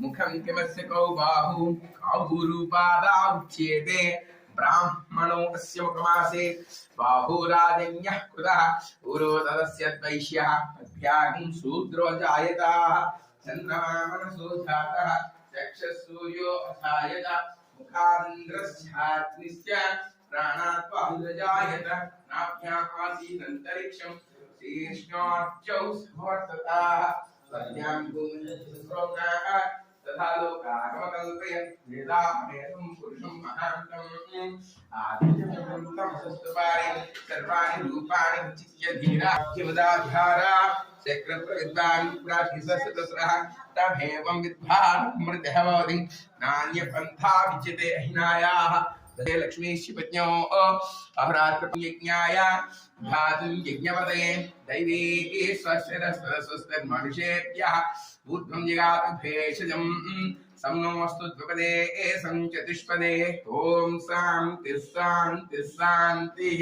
मुखं किमस्य कौ बाहु काहुरूपादा उच्येते ब्राह्मणो अस्य मुखमासे बाहुराजन्यः कृतः पुरो तदस्य द्वैष्यः अभ्यागं शूद्रो जायताः चन्द्रमा मनसो जातः चक्षुः सूर्यो अथायत मुखादिन्द्रस्याग्निश्च प्राणात् बाहुरजायत नाभ्याम् आसीदन्तरिक्षम् शीर्ष्णार्चौ समवर्तताः तस्यां भूमिश्रोकाः तथा लोकागमकल्पयन् वेदाहमेतं पुरुषं महान्तम् आदित्यं सस्तुपारि सर्वाणि रूपाणि विचित्य धीरा किमदाधारा चक्रप्रविद्वान् प्रातिसस्तस्रः तमेवं विद्वान् मृतः भवति नान्यपन्था विच्यते अहिनायाः तदे लक्ष्मीश्चिपज्ञो अहोरात्रयज्ञाय धातुं यज्ञपदये दैवी स्वस्तिरस्वस्तिर्मनुषेभ्यः ऊर्ध्वं जगातु भेषजं सम्नोऽस्तु द्विपदे संचतुष्पदे ॐ शान्तिः शान्तिः शान्तिः।